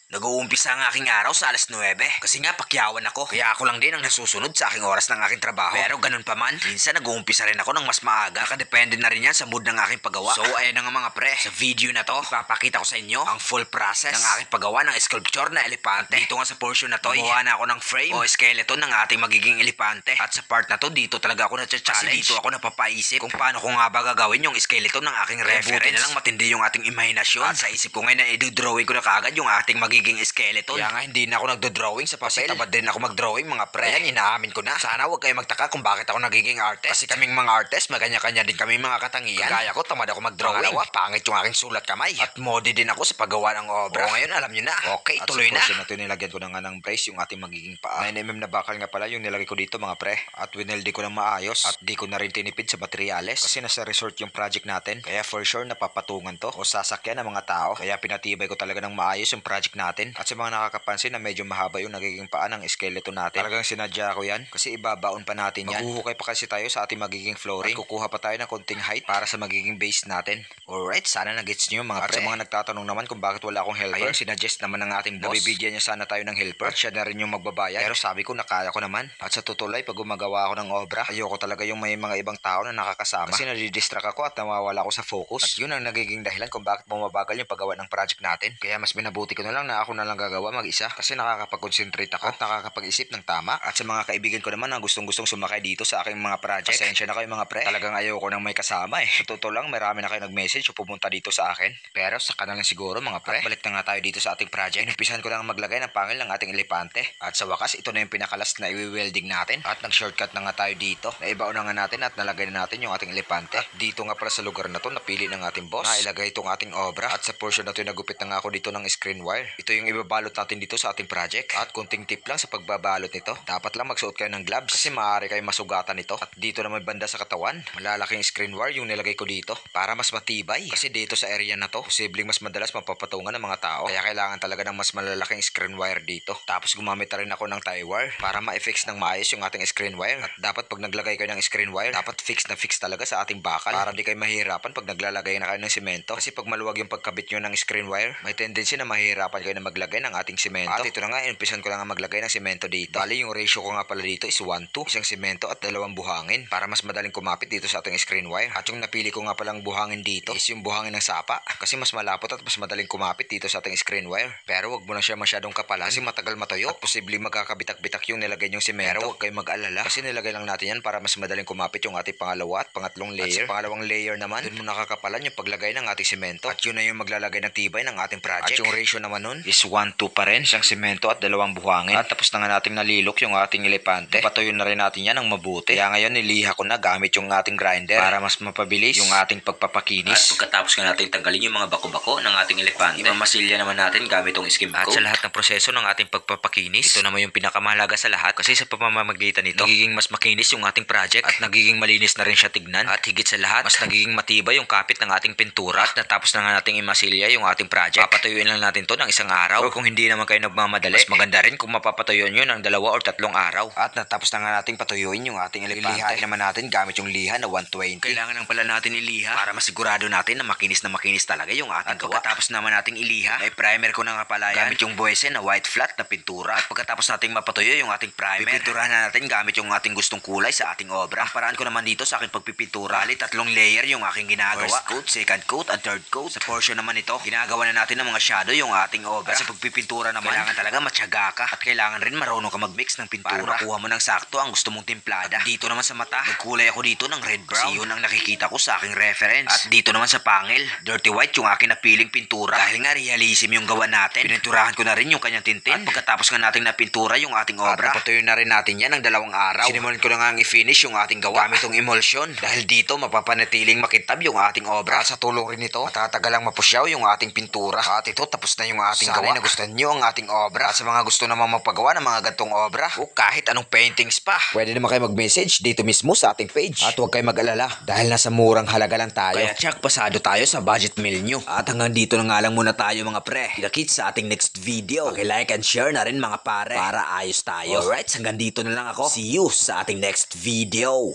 Nag-uumpisa ang aking araw sa alas 9 kasi nga pakyawan ako. Kaya ako lang din ang nasusunod sa aking oras ng aking trabaho. Pero ganun pa man, minsan nag-uumpisa rin ako ng mas maaga. Nakadepende na rin yan sa mood ng aking paggawa. So ayan na nga mga pre, sa video na to, ipapakita ko sa inyo ang full process ng aking paggawa ng sculpture na elepante. Dito nga sa portion na to, gumawa na ako ng frame o skeleton ng ating magiging elepante. At sa part na to, dito talaga ako na-challenge. Kasi dito ako napapaisip kung paano ko nga ba gagawin yung skeleton ng aking reference. Buti na lang matindi yung ating imahinasyon. At sa isip ko ngayon na i-drawing ko na kagad yung ating magiging skeleton. Kaya nga hindi na ako nagdo-drawing sa papel. Kasi tamad din ako mag-drawing mga pre. Ayan, inaamin ko na. Sana wag kayo magtaka kung bakit ako nagiging artist. Kasi kaming mga artist, magkanya-kanya din kami mga katangian. Kaya ko, tamad ako mag-drawing. Pangalawa, pangit yung aking sulat kamay. At modi din ako sa paggawa ng obra. O ngayon, alam nyo na. Okay, at tuloy na. At sa portion na ito, nilagyan ko na nga ng brace yung ating magiging paa. 9mm na bakal nga pala yung nilagay ko dito mga pre. At wineldi ko ng maayos. At di ko na rin tinipid sa materyales. Kasi nasa resort yung project natin. Kaya for sure, napapatungan to o sasakyan ng mga tao. Kaya pinatibay ko talaga ng maayos yung project natin. At sa mga nakakapansin na medyo mahaba yung nagiging paa ng skeleton natin. Talagang sinadya ko yan kasi ibabaon pa natin yan. Maghuhukay pa kasi tayo sa ating magiging flooring. At kukuha pa tayo ng konting height para sa magiging base natin. Alright, sana nagets nyo mga pre. At sa mga nagtatanong naman kung bakit wala akong helper, ayun, sinuggest naman ng ating boss. Nabibigyan niya sana tayo ng helper. At siya na rin yung magbabayad. Pero sabi ko nakaya ko naman. At sa tutulay, pag gumagawa ako ng obra, ayoko talaga yung may mga ibang tao na nakakasama. Kasi nadidistract ako at nawawala ako sa focus. At yun ang nagiging dahilan kung bakit bumabagal yung paggawa ng project natin. Kaya mas binabuti ko na lang na ako na lang gagawa mag-isa. Kasi nakakapag-concentrate ako at nakakapag-isip ng tama. At sa mga kaibigan ko naman na gustong-gustong sumakay dito sa aking mga project, pasensya na kayo mga pre. Talagang ayaw ko nang may kasama eh. Sa totoo lang, marami na kayo nag-message o pumunta dito sa akin. Pero sa kanal lang siguro mga pre. At balik na nga tayo dito sa ating project. Inumpisahan ko lang maglagay ng pangil ng ating elepante. At sa wakas, ito na yung pinakalas na i-welding natin. At nag-shortcut na nga tayo dito. Naibaon na nga natin at nalagay na natin yung ating elepante. At dito nga pala sa lugar na to, napili ng ating boss na ilagay itong ating obra. At sa portion na to, nagupit na nga ako dito ng screen wire. Ito yung ibabalot natin dito sa ating project. At kunting tip lang sa pagbabalot nito. Dapat lang magsuot kayo ng gloves kasi maaari kayo masugatan nito. At dito naman banda sa katawan, malalaking screen wire yung nilagay ko dito para mas matibay. Kasi dito sa area na to, posibleng mas madalas mapapatungan ng mga tao. Kaya kailangan talaga ng mas malalaking screen wire dito. Tapos gumamit na rin ako ng tie wire para ma-fix ng maayos yung ating screen wire. At dapat pag naglagay kayo ng screen wire, dapat fix na fix talaga sa ating bakal para di kayo mahihirapan pag naglalagay na kayo ng semento. Kasi pag maluwag yung pagkabit nyo ng screen wire, may tendency na mahihirapan kayo na maglagay ng ating semento. At ito na nga, inumpisan ko lang nga maglagay ng semento dito. Bali yung ratio ko nga pala dito is 1-2. Isang semento at 2 buhangin para mas madaling kumapit dito sa ating screen wire. At yung napili ko nga palang buhangin dito is yung buhangin ng sapa kasi mas malapot at mas madaling kumapit dito sa ating screen wire. Pero wag mo na siya masyadong kapalan kasi matagal matuyo at posibleng magkakabitak-bitak yung nilagay yung semento. Pero wag kayong mag-alala kasi nilagay lang natin yan para mas madaling kumapit yung ating pangalawa at pangatlong layer. At sa pangalawang layer naman, dun mo nakakapalan yung paglagay ng ating semento. At yun na yung maglalagay ng tibay ng ating project. At yung ratio naman nun is 1-2 pa rin, isang semento at 2 buhangin. At tapos na nga nating nalilok yung ating elepante. Patuyo na rin natin yan ng mabuti. Kaya ngayon niliha ko na gamit yung ating grinder para mas mapabilis yung ating pagpapakinis. At pagkatapos nga natin tanggalin yung mga bako-bako ng ating elepante, imamasilya naman natin gamit yung skim coat. At sa lahat ng proseso ng ating pagpapakinis, ito naman yung pinakamahalaga sa lahat kasi sa pamamagitan nito, nagiging mas makinis yung ating project at nagiging malinis na rin siya tignan. At higit sa lahat, mas nagiging matibay yung kapit ng ating pintura. At natapos na nga nating imasilya yung ating project. Papatuyuin lang natin to ng isang araw. O kung hindi naman kayo nagmamadali, mas maganda rin kung mapapatuyuin nyo ng 2 or 3 araw. At natapos na nga nating patuyuin yung ating elepante. Iliha naman natin gamit yung liha na 120. Kailangan lang pala natin iliha para masigurado natin na makinis talaga yung ating gawa. At pagkatapos naman nating iliha, ay primer ko na nga pala yan gamit yung Boysen na white flat na pintura. At pagkatapos nating mapatuyo yung ating primer, pipinturahan na natin gamit yung ating gustong kulay sa ating obra. Ang paraan ko naman dito sa aking pagpipintura, 3 layer yung aking ginagawa. First coat, second coat, and third coat. Sa portion naman ito, ginagawa na natin ng mga shadow yung ating obra. At sa pagpipintura naman, kailangan talaga matyaga ka at kailangan rin marunong ka mag-mix ng pintura para makuha mo ng sakto ang gusto mong timplada. At dito naman sa mata, nagkulay ako dito ng red brown kasi yun ang nakikita ko sa aking reference. At dito naman sa pangil, dirty white yung aking napiling pintura. Dahil nga realism yung gawa natin, pininturahan ko na rin yung kanyang tintin. At pagkatapos nga nating napintura yung ating obra, at napatuyo na rin natin yan ng 2 araw. Sinimulan ko na nga i-finish yung ating gawa gamit yung emulsion. Dahil dito mapapanatiling makintab yung ating obra. At sa tulong rin nito, matatagalang mapusyaw yung ating pintura. At ito, tapos na yung ating gawa. Sana nagustuhan nyo ang ating obra. At sa mga gusto naman magpagawa ng mga gantong obra o kahit anong paintings pa, pwede naman kayo mag-message dito mismo sa ating page. At huwag kayo mag-alala dahil nasa murang halaga lang tayo. Kaya tsak pasado tayo sa budget meal nyo. At hanggang dito na nga lang muna tayo mga pre. Kita-kits sa ating next video. Paki-like and share na rin mga pare para ayos tayo. Alright, hanggang dito na lang ako. See you sa ating next video.